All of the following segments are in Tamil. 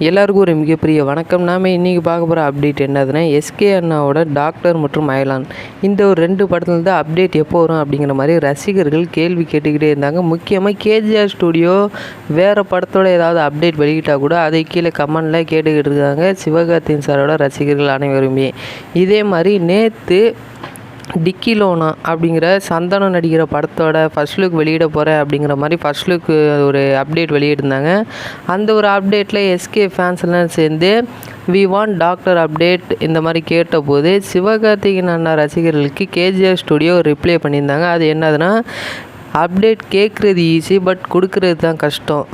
எல்லாருக்கும் ஒரு மிகப்பெரிய வணக்கம். நாம் இன்றைக்கி பார்க்க போகிற அப்டேட் என்னதுன்னா, எஸ்கே அண்ணாவோட டாக்டர் மற்றும் அயலான் இந்த ஒரு 2 படத்துலேருந்து அப்டேட் எப்போ வரும் அப்படிங்கிற மாதிரி ரசிகர்கள் கேள்வி கேட்டுக்கிட்டே இருந்தாங்க. முக்கியமாக கேஜிஆர் ஸ்டுடியோ வேறு படத்தோட ஏதாவது அப்டேட் வெளியிட்டால் கூட அதை கீழே கமெண்டில் கேட்டுக்கிட்டு இருக்காங்க சிவகார்த்திகேயன் சாரோட ரசிகர்கள் அனைவருமே. இதே மாதிரி நேற்று டிக்கிலோனா அப்படிங்கிற சந்தானம் நடிக்கிற படத்தோட ஃபர்ஸ்ட் லுக் வெளியிட போகிறேன் அப்படிங்கிற மாதிரி ஃபர்ஸ்ட் லுக்கு ஒரு அப்டேட் வெளியிட்டிருந்தாங்க. அந்த ஒரு அப்டேட்டில் எஸ்கே ஃபேன்ஸ் எல்லாம் சேர்ந்து வி வாண்ட் டாக்டர் அப்டேட் இந்த மாதிரி கேட்டபோது சிவகார்த்திகேயன் அண்ணா ரசிகர்களுக்கு கேஜிஆர் ஸ்டுடியோ ரிப்ளை பண்ணியிருந்தாங்க. அது என்னதுன்னா, அப்டேட் கேட்குறது ஈஸி பட் கொடுக்குறது தான் கஷ்டம்.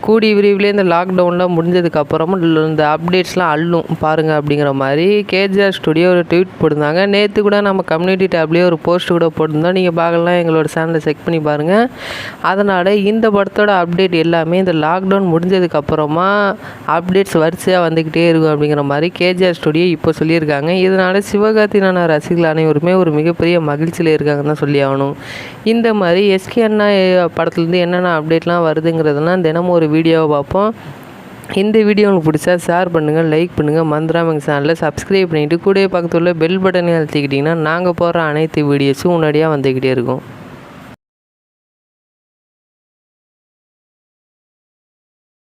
கூடிய விரைவிலே இந்த லாக்டவுனில் முடிஞ்சதுக்கப்புறமும் இந்த அப்டேட்ஸ்லாம் அள்ளும் பாருங்கள் அப்படிங்கிற மாதிரி கேஜிஆர் ஸ்டுடியோ ஒரு ட்வீட் போட்டிருந்தாங்க. நேற்று கூட நம்ம கம்யூனிட்டி டேப்லேயே ஒரு போஸ்ட் கூட போட்டிருந்தோம். நீங்கள் பார்க்கலாம், எங்களோட சேனலை செக் பண்ணி பாருங்கள். அதனால் இந்த படத்தோட அப்டேட் எல்லாமே இந்த லாக்டவுன் முடிஞ்சதுக்கப்புறமா அப்டேட்ஸ் வரிசையாக வந்துக்கிட்டே இருக்கும் அப்படிங்கிற மாதிரி கேஜிஆர் ஸ்டுடியோ இப்போ சொல்லியிருக்காங்க. இதனால் சிவகார்த்திகேயன் ரசிகர்கள் அனைவருமே ஒரு மிகப்பெரிய மகிழ்ச்சியில் இருக்காங்கன்னு தான் சொல்லி ஆகணும். இந்த மாதிரி எஸ்கே அண்ணா படத்துலேருந்து என்னென்ன அப்டேட்லாம் வருதுங்கிறதுலாம் தினமும் ஒரு வீடியோவை பார்ப்போம். இந்த வீடியோ உங்களுக்கு பிடிச்சா ஷேர் பண்ணுங்கள், லைக் பண்ணுங்கள், மறந்துடாம எங்கள் சேனலை சப்ஸ்கிரைப் பண்ணிவிட்டு கூடவே பக்கத்தில் உள்ள பெல் பட்டனை அழுத்திக்கிட்டிங்கன்னா நாங்கள் போடுற அனைத்து வீடியோஸும் முன்னாடியாக வந்துக்கிட்டே இருக்கும்.